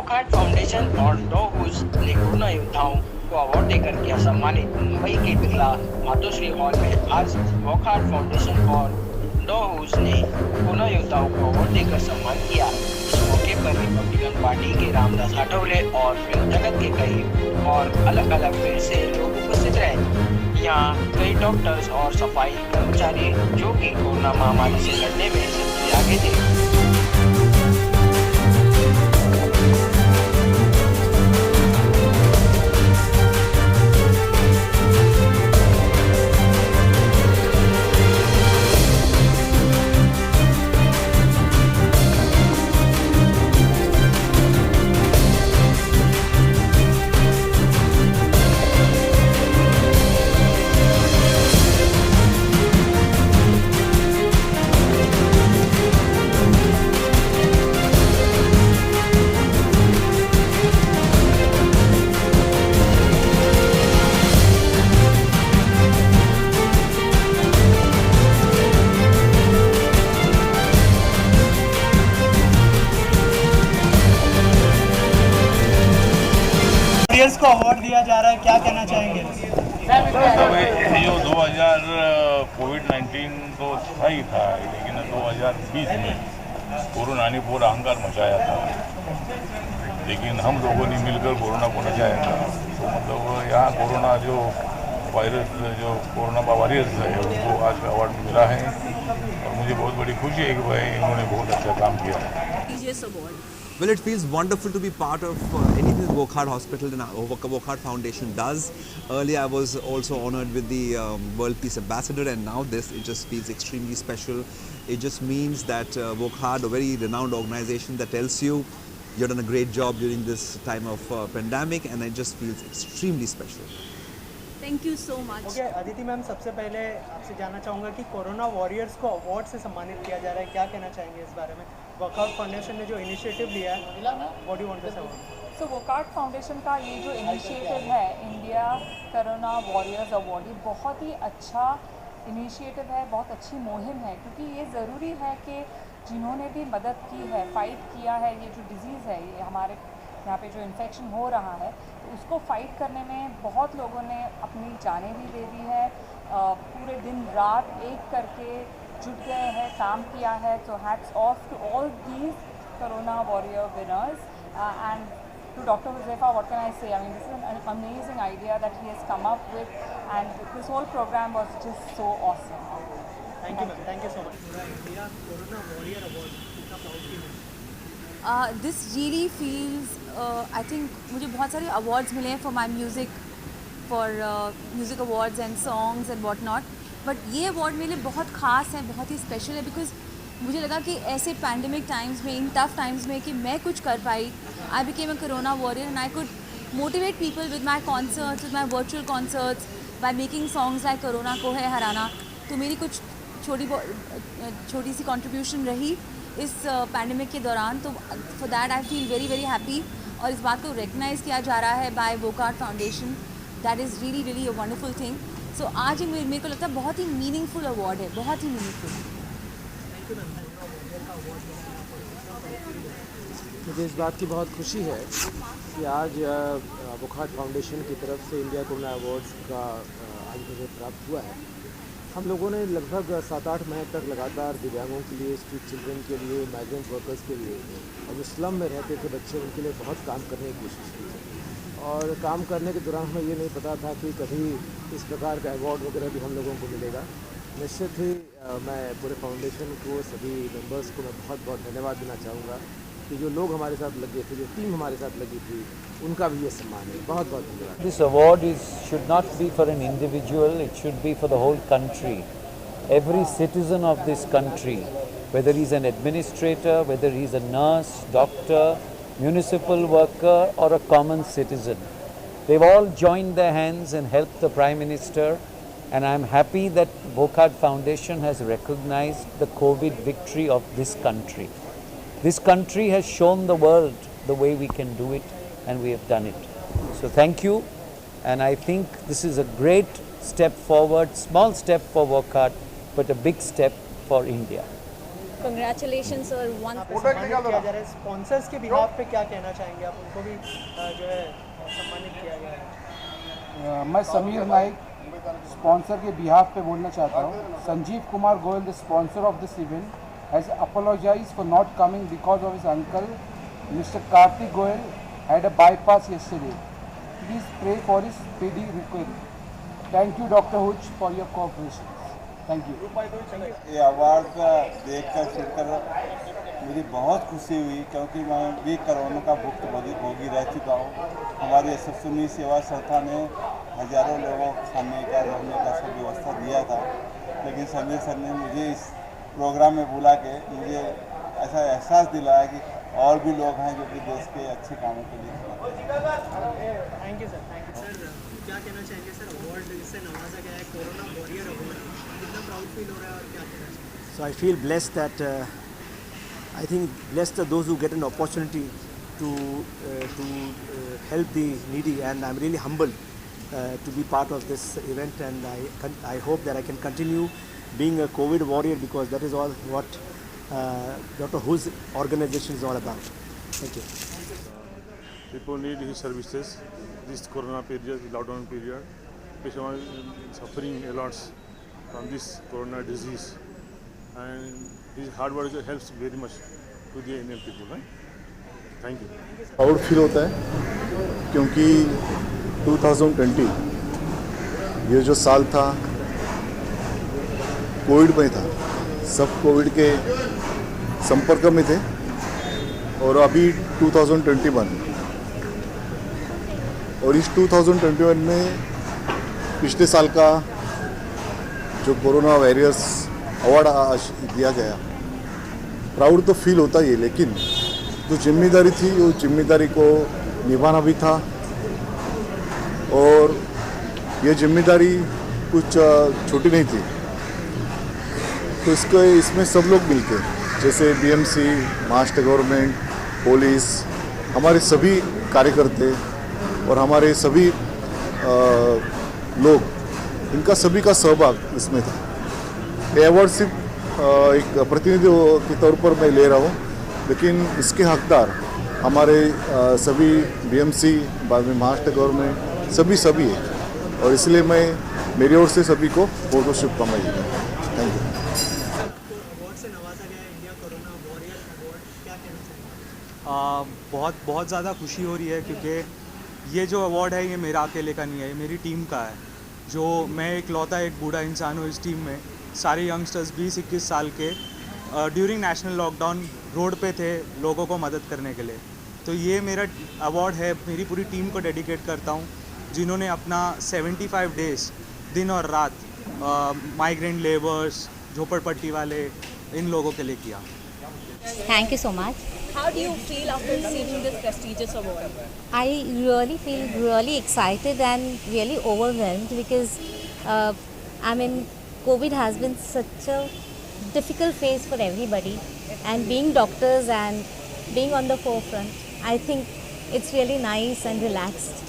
Wockhardt foundation और डॉहूज ने corona योद्धाओं को अवार्ड देकर किया सम्मानित। मुंबई के बिरला मातोश्री हॉल में आज वोकहार्ट फाउंडेशन और डॉहूज ने कोरोना योद्धाओं को अवार्ड देकर सम्मान किया। इस मौके पर रिपब्लिकन पार्टी के रामदास आठवले और फिल्म जगत के कई और अलग अलग फील्ड से लोग उपस्थित रहे। यहाँ कई डॉक्टर्स और सफाई कर्मचारी जो कि कोरोना महामारी से लड़ने में सबसे आगे थे। को अवार्ड दिया जा रहा है, क्या कहना चाहेंगे? ये जो 2000 कोविड-19 तो था ही था, लेकिन 2020 में कोरोना ने पूरा अहंकार मचाया था, लेकिन हम लोगों ने मिलकर कोरोना को नचाया था। तो मतलब यहाँ कोरोना जो वायरस जो कोरोना वॉरियर्स है उनको आज का अवार्ड मिला है और मुझे बहुत बड़ी खुशी है कि भाई इन्होंने बहुत अच्छा काम किया है। Well, it feels wonderful to be part of anything that Wockhardt Hospital and Wockhardt Foundation does. Earlier, I was also honored with the World Peace Ambassador, and now this, it just feels extremely special. It just means that Wockhardt, a very renowned organization that tells you you've done a great job during this time of pandemic, and it just feels extremely special. Thank you so much. Okay Aditi ma'am, सबसे पहले आपसे जानना चाहूँगा कि corona warriors को award से सम्मानित किया जा रहा है, क्या कहना चाहेंगे इस बारे में? वोकहार्ट फाउंडेशन ने जो इनिशिएटिव लिया है, what do you want to say? So Wockhardt foundation का ये जो इनिशिएटिव है इंडिया कोरोना वॉरियर्स अवार्ड, ये बहुत ही अच्छा इनिशिएटिव है, बहुत अच्छी मुहिम है, क्योंकि ये ज़रूरी है कि जिन्होंने भी मदद की है, फाइट किया है, ये जो डिज़ीज़ है, ये हमारे यहाँ पे जो इन्फेक्शन हो रहा है, तो उसको फाइट करने में बहुत लोगों ने अपनी जानें भी दे दी है, पूरे दिन रात एक करके जुट गए हैं, काम किया है। तो hats off to all these corona warrior winners and to doctor Huzaifa, what can I say? I mean this is an amazing idea that he has come up with and this whole programme was just so awesome. Thank you ma'am, thank you so much. India corona warrior award कितना proud feel है? This really feels I think मुझे बहुत सारे awards मिले हैं for my music, for music awards and songs and what not, but ये award मेरे लिए बहुत ख़ास है, बहुत ही स्पेशल है, बिकॉज मुझे लगा कि ऐसे पैंडमिक टाइम्स में, इन टफ टाइम्स में, कि मैं कुछ कर पाई। I became a corona warrior and I could motivate people with my concerts, with my virtual concerts, by making songs like corona को है हराना। तो मेरी कुछ छोटी सी कॉन्ट्रीब्यूशन रही इस पैंडमिक के दौरान, तो for that I feel very very happy. और इस बात को रिकग्नाइज़ किया जा रहा है by Wockhardt foundation, that is really really a wonderful thing. So आज मेरे को लगता है बहुत ही मीनिंगफुल अवार्ड है, बहुत ही मीनिंगफुल। मुझे इस बात की बहुत खुशी है कि आज वोकहार्ट फाउंडेशन की तरफ से इंडिया कोरोना अवार्ड्स का आज मुझे प्राप्त हुआ है। हम लोगों ने लगभग 7-8 महीने तक लगातार दिव्यांगों के लिए, स्ट्रीट चिल्ड्रन के लिए, माइग्रेंट वर्कर्स के लिए और जो स्लम में रहते थे बच्चे, उनके लिए बहुत काम करने की कोशिश की है। और काम करने के दौरान हमें ये नहीं पता था कि कभी इस प्रकार का अवार्ड वगैरह भी हम लोगों को मिलेगा। निश्चित ही मैं पूरे फाउंडेशन को, सभी मेंबर्स को मैं बहुत बहुत धन्यवाद देना चाहूँगा कि जो लोग हमारे साथ लगे थे, जो टीम हमारे साथ लगी थी, उनका भी ये सम्मान है। बहुत बहुत धन्यवाद। This award should not be for an individual, it should be for the whole country. Every citizen of this country, whether he's an administrator, whether he's a nurse, doctor, municipal worker or a common citizen, they've all joined their hands and helped the Prime Minister, and I'm happy that Wockhardt Foundation has recognized the COVID victory of this country. This country has shown the world the way we can do it, and we have done it. So thank you, and I think this is a great step forward, small step for Wockhardt, but a big step for India. Congratulation sir one यहाँ पे सम्मानित किया जा रहा है, sponsors के behalf पे क्या कहना चाहेंगे आप? उनको भी जो है सम्मानित किया गया है। मैं समीर नाइक स्पॉन्सर के बिहाफ पे बोलना चाहता हूँ। Sanjeev Kumar Goyal, the sponsor of this event, has apologised for not coming because of his uncle mister Kartik Goyal had a bypass yesterday. Please pray for his speedy recovery. Thank you Dr. Huj for your cooperation. Thank you. ये award देखकर सुनकर मुझे बहुत खुशी हुई, क्योंकि मैं भी कोरोना का भुक्तभोगी रह चुका हूँ। हमारी यशस्विनी सेवा संस्था ने हज़ारों लोगों को खाने का रहने का सब व्यवस्था दिया था, लेकिन समीर सर ने मुझे इस प्रोग्राम में बुला के मुझे ऐसा एहसास दिलाया कि और भी लोग हैं जो कि देश के अच्छे कामों के लिए thank you sir, thank you sir. क्या कहना चाहेंगे सर, अवार्ड इससे नवाजा गया है, कोरोना वॉरियर अवार्ड, कितना प्राउड फील हो रहा है और क्या कहना चाहेंगे? So I feel blessed that I think blessed are those who get an opportunity to help the needy, and I'm really humbled to be part of this event, and I hope that I can continue being a COVID warrior, because that is all what Dr. Hu's organization is all about. Thank you. People need his services. This corona period, the lockdown period, people are suffering a lot from this corona disease, and his hard work helps very much to the Indian people. Right? Thank you. Proud feel होता है, क्योंकि 2020 ये जो साल था Covid में था, सब कोविड के संपर्क में थे, और अभी 2021 और इस 2021 में पिछले साल का जो कोरोना वॉरियर्स अवार्ड आज दिया गया, प्राउड तो फील होता ही है, लेकिन जो जिम्मेदारी थी वो जिम्मेदारी को निभाना भी था, और ये जिम्मेदारी कुछ छोटी नहीं थी। तो इसमें सब लोग मिलके, जैसे बीएमसी, महाराष्ट्र गवर्नमेंट, पुलिस, हमारे सभी कार्यकर्ते और हमारे सभी लोग, इनका सभी का सहभाग इसमें था। ये अवार्ड सिर्फ एक प्रतिनिधि के तौर पर मैं ले रहा हूँ, लेकिन इसके हकदार हमारे सभी बीएमसी, बाद में महाराष्ट्र गवर्नमेंट, सभी है, और इसलिए मैं मेरी ओर से सभी को बहुत बहुत शुभकामनाएं देता हूँ। Thank you. बहुत ज़्यादा खुशी हो रही है, क्योंकि ये जो अवार्ड है ये मेरा अकेले का नहीं है, ये मेरी टीम का है। जो मैं इकलौता एक बूढ़ा इंसान हूँ इस टीम में, सारे यंगस्टर्स 20-21 साल के ड्यूरिंग नेशनल लॉकडाउन रोड पे थे लोगों को मदद करने के लिए। तो ये मेरा अवार्ड है, मेरी पूरी टीम को डेडिकेट करता हूँ, जिन्होंने अपना 75 डेज़ दिन और रात माइग्रेंट लेबर्स, झोपड़पट्टी वाले, इन लोगों के लिए किया। Thank you so much. How do you feel after receiving this prestigious award? I really feel really excited and really overwhelmed, because I mean COVID has been such a difficult phase for everybody, and being doctors and being on the forefront, I think it's really nice and relaxed.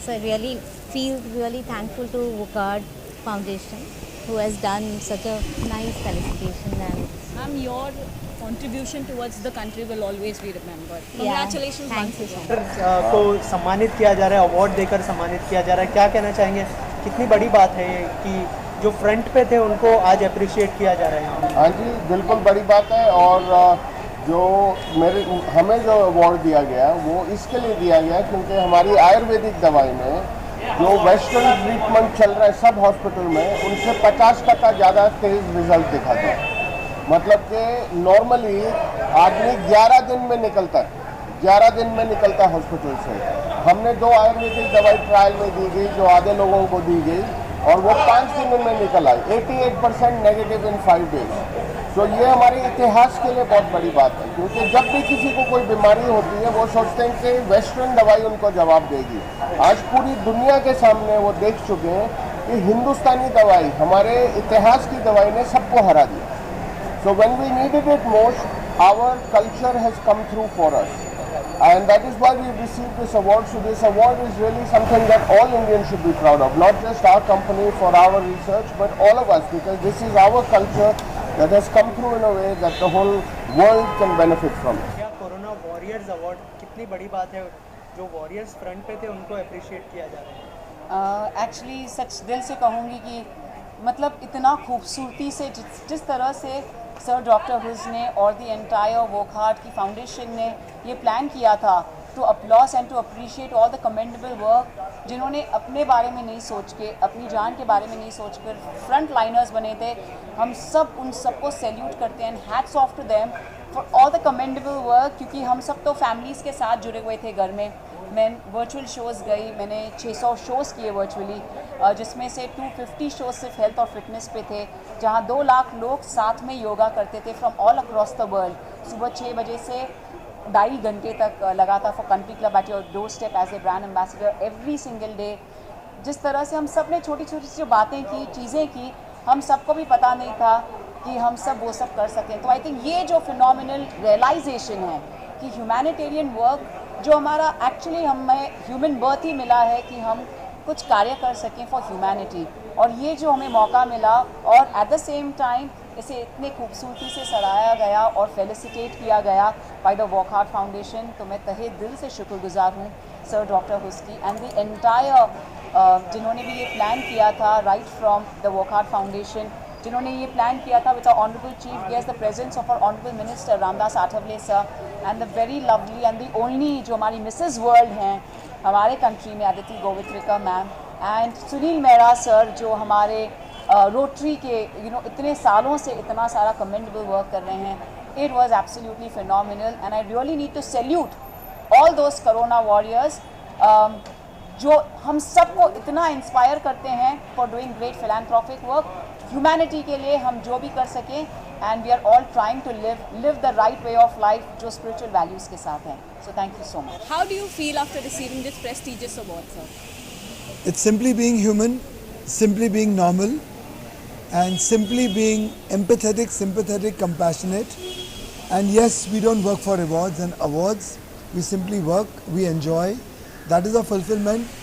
So I really feel really thankful to Wokhard Foundation, who has done such a nice felicitation, and your contribution towards the country will always be remembered. Congratulations once again. Sir को सम्मानित किया जा रहा है, award देकर सम्मानित किया जा रहा है, क्या कहना चाहेंगे? कितनी बड़ी बात है ये कि जो फ्रंट पे थे उनको आज अप्रिशिएट किया जा रहा है? हाँ जी, बिल्कुल बड़ी बात है, और जो हमें जो अवार्ड दिया गया वो इसके लिए दिया गया क्योंकि हमारी आयुर्वेदिक दवाई में जो वेस्टर्न ट्रीटमेंट चल रहा है सब हॉस्पिटल में, उनसे 50% ज़्यादा तेज रिजल्ट दिखाता है। मतलब कि नॉर्मली आदमी 11 दिन में निकलता है, 11 दिन में निकलता है हॉस्पिटल से। हमने 2 आयुर्वेदिक दवाई ट्रायल में दी गई जो आधे लोगों को दी गई, और वो 5 दिन में निकल आई, 88% नेगेटिव इन 5 डेज। तो ये हमारे इतिहास के लिए बहुत बड़ी बात है, क्योंकि जब भी किसी को कोई बीमारी होती है वो सोचते हैं कि वेस्टर्न दवाई उनको जवाब देगी। आज पूरी दुनिया के सामने वो देख चुके हैं कि हिंदुस्तानी दवाई, हमारे इतिहास की दवाई ने सबको हरा दिया। So when we needed it most, our culture has come through for us, and that is why we received this award. So this award is really something that all Indians should be proud of, not just our company for our research, but all of us, because this is our culture, that has come through in a way that the whole world can benefit from. क्या corona warriors award कितनी बड़ी बात है, जो warriors front पे थे उनको appreciate किया जा रहा है? एक्चुअली सच दिल से कहूँगी कि मतलब इतना खूबसूरती से जिस तरह से सर डॉक्टर हुज ने और द एंटायर वोकहार्ट की फाउंडेशन ने ये प्लान किया था to applause and to appreciate all the commendable work, जिन्होंने अपने बारे में नहीं सोच के, अपनी जान के बारे में नहीं सोच कर फ्रंट लाइनर्स बने थे, हम सब उन सबको सैल्यूट करते हैं. Hats off to them for all the commendable work, क्योंकि हम सब तो फैमिलीज़ के साथ जुड़े हुए थे घर में. मैं वर्चुअल शोज़ गई, मैंने 600 शोज़ किए वर्चुअली, जिसमें से 250 शोज़ सिर्फ हेल्थ और फिटनेस पे थे, जहां 2 लाख लोग साथ में योगा करते थे from all across the world. सुबह 6 बजे से 2.5 घंटे तक लगातार for country club at your doorstep as a brand ambassador every single day. जिस तरह से हम सब ने छोटी छोटी जो बातें की, चीज़ें की, हम सबको भी पता नहीं था कि हम सब वो सब कर सकें. तो आई थिंक ये जो फिनोमिनल रियलाइजेशन है कि ह्यूमैनिटेरियन वर्क जो हमारा एक्चुअली हमें ह्यूमन बर्थ ही मिला है कि हम कुछ कार्य कर सकें फॉर ह्यूमैनिटी, और ये जो हमें मौका मिला और एट द सेम टाइम इसे इतने खूबसूरती से सराहा गया और फेलिसिटेट किया गया बाय द वोकहार्ट फाउंडेशन, तो मैं तहे दिल से शुक्रगुजार हूँ सर डॉक्टर हुस की एंड द एंटायर जिन्होंने भी ये प्लान किया था right from the Wockhardt foundation, जिन्होंने ये प्लान किया था with the honourable chief guest the presence of our honourable minister Ramdas Athawale sir and the very lovely and the only जो हमारी मिसेस वर्ल्ड हैं हमारे कंट्री में, Aditi Govitrikar ma'am, and Sunil Mehra sir जो हमारे रोटरी के इतने सालों से इतना सारा कमेंडेबल वर्क कर रहे हैं. It was absolutely phenomenal and I really need to salute all those corona warriors जो हम सबको इतना इंस्पायर करते हैं for doing great philanthropic work. Humanity के लिए हम जो भी कर सकें, and we are all trying to live the right way of life जो स्पिरिचुअल वैल्यूज़ के साथ हैं. So thank you so much. How do you feel after receiving this prestigious award, sir? It's simply being human, simply being normal, and simply being empathetic, sympathetic, compassionate. And yes, we don't work for rewards and awards. We simply work, we enjoy. That is our fulfillment.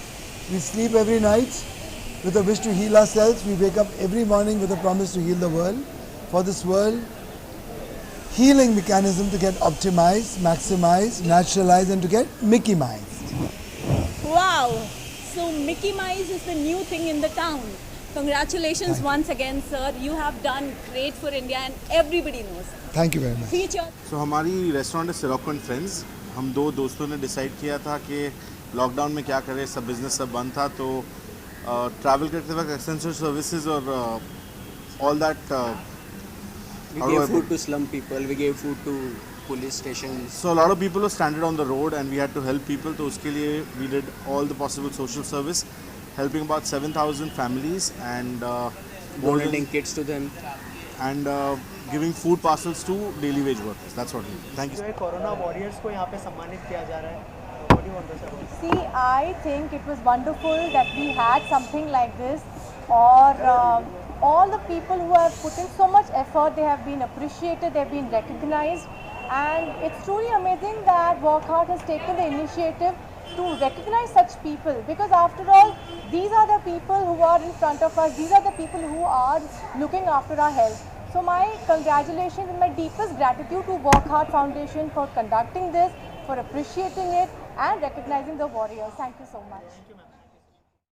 We sleep every night with a wish to heal ourselves. We wake up every morning with a promise to heal the world. For this world, healing mechanism to get optimized, maximized, naturalized, and to get Mickey-mized. Wow! So Mickey Mouse is the new thing in the town. Congratulations once again, sir. You have done great for India and everybody knows. Thank you very much. Feature. So हमारी restaurant है Scirocco and friends. हम 2 दोस्तों ने decide किया था कि lockdown में क्या करें, सब बिजनेस सब बंद था, तो ट्रैवल करते वक्त एसेंशियल सर्विसेज और all that. We gave food to slum people, we gave food to police stations. So a lot of people were stranded on the road and we had to help people. तो उसके लिए we did all the possible social service, helping about 7,000 families and donating kits to them and giving food parcels to daily wage workers. That's what we did. Thank you. जो corona warriors को यहाँ पे सम्मानित किया जा रहा है, what do you want to say about it? See, I think it was wonderful that we had something like this, or all the people who have put in so much effort, they have been appreciated, they have been recognized, and it's truly amazing that Wockhardt has taken the initiative to recognize such people, because after all, these are the people who are in front of us, these are the people who are looking after our health. So my congratulations and my deepest gratitude to Wockhardt Foundation for conducting this, for appreciating it and recognizing the warriors. Thank you so much. Thank you, ma'am.